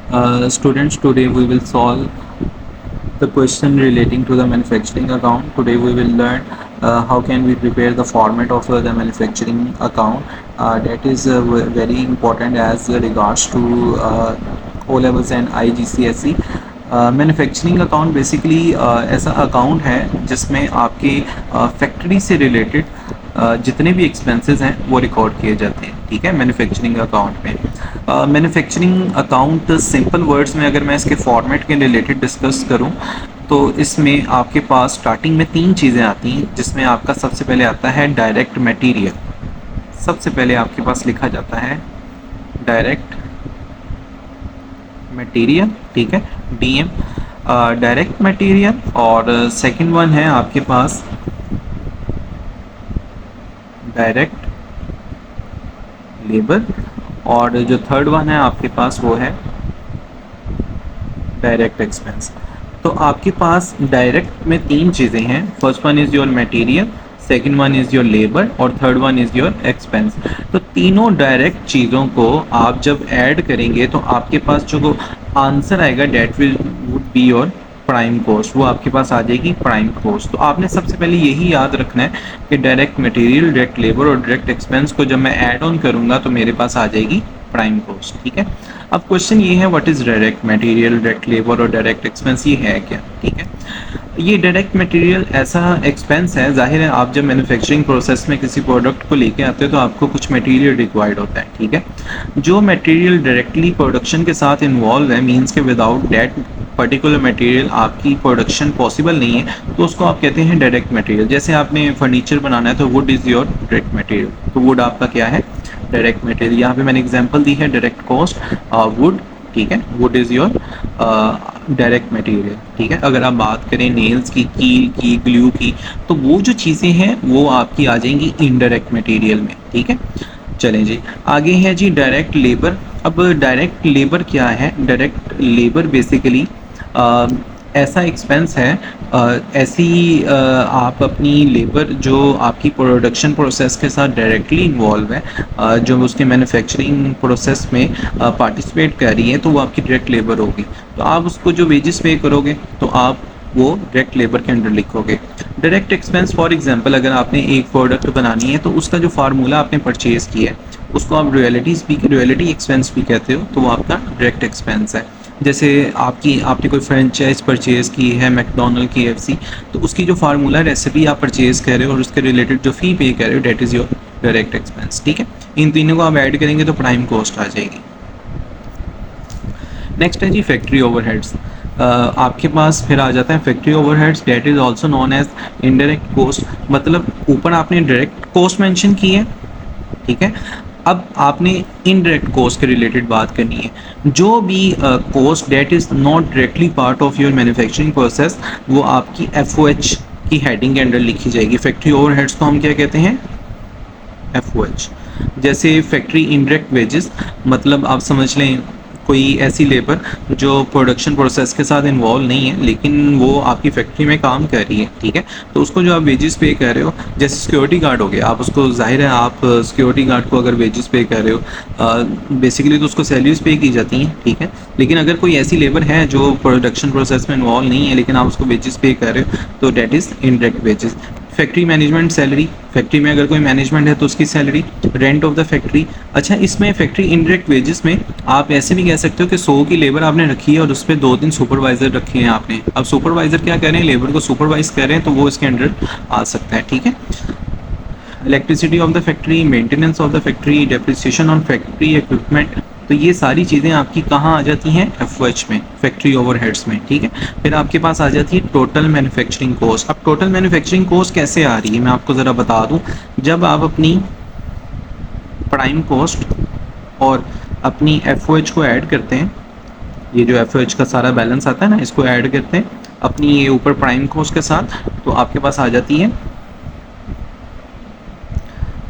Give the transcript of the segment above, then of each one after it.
Students, today we will solve the question relating to the manufacturing account. Today we will learn how can we prepare the format of the manufacturing account. That is very important as regards to O levels and IGCSE. Manufacturing account basically ऐसा account है जिसमें आपके factory से related जितने भी expenses हैं वो record किए जाते हैं, ठीक है, मैन्युफैक्चरिंग अकाउंट में। मैन्युफैक्चरिंग अकाउंट सिंपल वर्ड्स में अगर मैं इसके फॉर्मेट के रिलेटेड डिस्कस करूं तो इसमें आपके पास स्टार्टिंग में 3 चीज़ें आती हैं, जिसमें आपका सबसे पहले आता है डायरेक्ट मटेरियल। सबसे पहले आपके पास लिखा जाता है डायरेक्ट मटेरियल, ठीक है, डीएम, डायरेक्ट मटेरियल। और सेकंड वन है आपके पास डायरेक्ट लेबर, और जो थर्ड वन है आपके पास वो है डायरेक्ट एक्सपेंस। तो आपके पास डायरेक्ट में 3 चीज़ें हैं। First one is your material, second one is your labour और third one is your expense. तो तीनों डायरेक्ट चीज़ों को आप जब ऐड करेंगे तो आपके पास जो आंसर आएगा that would be your prime cost, वो आपके पास आ जाएगी प्राइम कॉस्ट। तो आपने सबसे पहले यही याद रखना है कि डायरेक्ट मटेरियल, डायरेक्ट लेबर और डायरेक्ट एक्सपेंस को जब मैं ऐड ऑन करूँगा तो मेरे पास आ जाएगी प्राइम कॉस्ट, ठीक है। अब क्वेश्चन ये है what is direct material, direct labour और डायरेक्ट एक्सपेंस, ये है क्या, ठीक है। ये डायरेक्ट मटेरियल ऐसा एक्सपेंस है, जाहिर है आप जब मैन्युफैक्चरिंग प्रोसेस में किसी प्रोडक्ट को लेके आते हो तो आपको कुछ मटेरियल रिक्वायर्ड होता है, ठीक है। जो मटेरियल डायरेक्टली प्रोडक्शन के साथ इन्वॉल्व है, मीन्स के विदाउट दैट पर्टिकुलर मटेरियल आपकी प्रोडक्शन पॉसिबल नहीं है, तो उसको आप कहते हैं डायरेक्ट मटेरियल। जैसे आपने फर्नीचर बनाना है तो would is your direct material, तो वुड आपका क्या है, डायरेक्ट मटेरियल। यहाँ पे मैंने एग्जांपल दी है डायरेक्ट कॉस्ट वुड, ठीक है, would is your direct material, ठीक है। अगर आप बात करें नेल्स की, कील की, ग्लू की, तो वो जो चीज़ें हैं वो आपकी आ जाएंगी इनडायरेक्ट मटेरियल में, ठीक है। चलें जी, आगे है जी डायरेक्ट लेबर। अब डायरेक्ट लेबर क्या है? डायरेक्ट लेबर बेसिकली ऐसा एक्सपेंस है, ऐसी आप अपनी लेबर जो आपकी प्रोडक्शन प्रोसेस के साथ डायरेक्टली इन्वॉल्व है, जो उसके मैन्युफैक्चरिंग प्रोसेस में पार्टिसिपेट कर रही है, तो वो आपकी डायरेक्ट लेबर होगी। तो आप उसको जो वेजेस पे करोगे तो आप वो डायरेक्ट लेबर के अंडर लिखोगे। डायरेक्ट एक्सपेंस फॉर एग्जांपल, अगर आपने एक प्रोडक्ट बनानी है तो उसका जो फार्मूला आपने परचेज़ किया है उसको आप रॉयल्टी एक्सपेंस भी कहते हो, तो वो आपका डायरेक्ट एक्सपेंस है। जैसे आपने कोई फ्रेंचाइज परचेज़ की है मैकडोनल्ड, KFC, तो उसकी जो फार्मूला रेसिपी आप परचेज़ कर रहे हो और उसके रिलेटेड जो फ़ी पे कर रहे हो that is your direct expense, ठीक है। इन तीनों को आप ऐड करेंगे तो प्राइम कॉस्ट आ जाएगी। नेक्स्ट है जी फैक्ट्री ओवरहेड्स। आपके पास फिर आ जाता है factory overheads, that is also known as indirect cost. मतलब ऊपर आपने डायरेक्ट कॉस्ट मेंशन की है, ठीक है, अब आपने इनडायरेक्ट कॉस्ट के रिलेटेड बात करनी है। जो भी cost that is not directly part of your manufacturing process, वो आपकी FOH की हेडिंग के अंडर लिखी जाएगी। फैक्ट्री ओवरहेड्स को हम क्या कहते हैं? FOH। जैसे फैक्ट्री इनडायरेक्ट वेजेस, मतलब आप समझ लें कोई ऐसी लेबर जो प्रोडक्शन प्रोसेस के साथ इन्वॉल्व नहीं है लेकिन वो आपकी फैक्ट्री में काम कर रही है, ठीक है, तो उसको जो आप वेजेस पे कर रहे हो, जैसे सिक्योरिटी गार्ड हो गया, आप उसको, जाहिर है आप सिक्योरिटी गार्ड को अगर वेजेस पे कर रहे हो, बेसिकली तो उसको सैलरीज पे की जाती हैं, ठीक है। लेकिन अगर कोई ऐसी लेबर है जो प्रोडक्शन प्रोसेस में इन्वॉल्व नहीं है लेकिन आप उसको वेजेस पे कर रहे हो, तो that is indirect wages. Factory management salary, factory में अगर कोई मैनेजमेंट है तो उसकी salary, rent of the factory. अच्छा, इसमें फैक्ट्री इनडायरेक्ट वेजेस में आप ऐसे भी कह सकते हो कि 100 की लेबर आपने रखी है और उस पर 2-3 सुपरवाइजर रखे हैं आपने। अब सुपरवाइजर क्या कर रहे हैं? लेबर को सुपरवाइज कर रहे हैं, तो वो इसके अंडर आ सकता है, ठीक है। Elasticity of the factory, maintenance of the factory, depreciation on factory equipment, तो ये सारी चीज़ें आपकी कहाँ आ जाती हैं? FOH में, फैक्ट्री ओवरहेड्स में, ठीक है। फिर आपके पास आ जाती है टोटल मैन्युफैक्चरिंग कॉस्ट। अब टोटल मैन्युफैक्चरिंग कॉस्ट कैसे आ रही है मैं आपको ज़रा बता दूं। जब आप अपनी प्राइम कॉस्ट और अपनी FOH को ऐड करते हैं, ये जो FOH का सारा बैलेंस आता है ना, इसको ऐड करते हैं अपनी ये ऊपर प्राइम कॉस्ट के साथ, तो आपके पास आ जाती है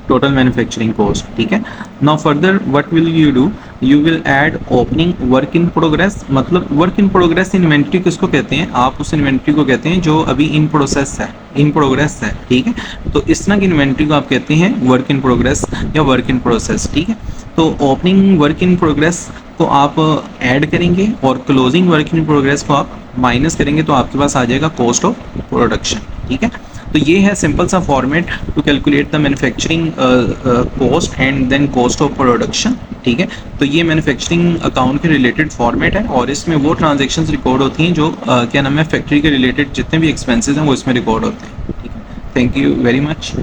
टोटल मैन्युफैक्चरिंग कॉस्ट, ठीक है। Now further what will you do, you will add opening work in progress. मतलब वर्क इन प्रोग्रेस इन्वेंट्री किसको कहते हैं? आप उस इन्वेंट्री को कहते हैं जो अभी इन प्रोसेस है, इन प्रोग्रेस है, ठीक है। तो इस तरह की इन्वेंट्री को आप कहते हैं वर्क इन प्रोग्रेस या वर्क इन प्रोसेस, ठीक है। तो ओपनिंग वर्क इन प्रोग्रेस को आप ऐड करेंगे और क्लोजिंग वर्क इन प्रोग्रेस को आप माइनस करेंगे, तो आपके पास आ जाएगा कॉस्ट ऑफ प्रोडक्शन। ठीक है, तो ये है सिंपल सा format to calculate the manufacturing cost and then cost of production. ठीक है, तो ये मैन्युफैक्चरिंग अकाउंट के रिलेटेड फॉर्मेट है और इसमें वो ट्रांजेक्शन्स रिकॉर्ड होती हैं जो क्या नाम है, फैक्ट्री के रिलेटेड जितने भी एक्सपेंसेस हैं वो इसमें रिकॉर्ड होते हैं। ठीक है, थैंक यू वेरी मच।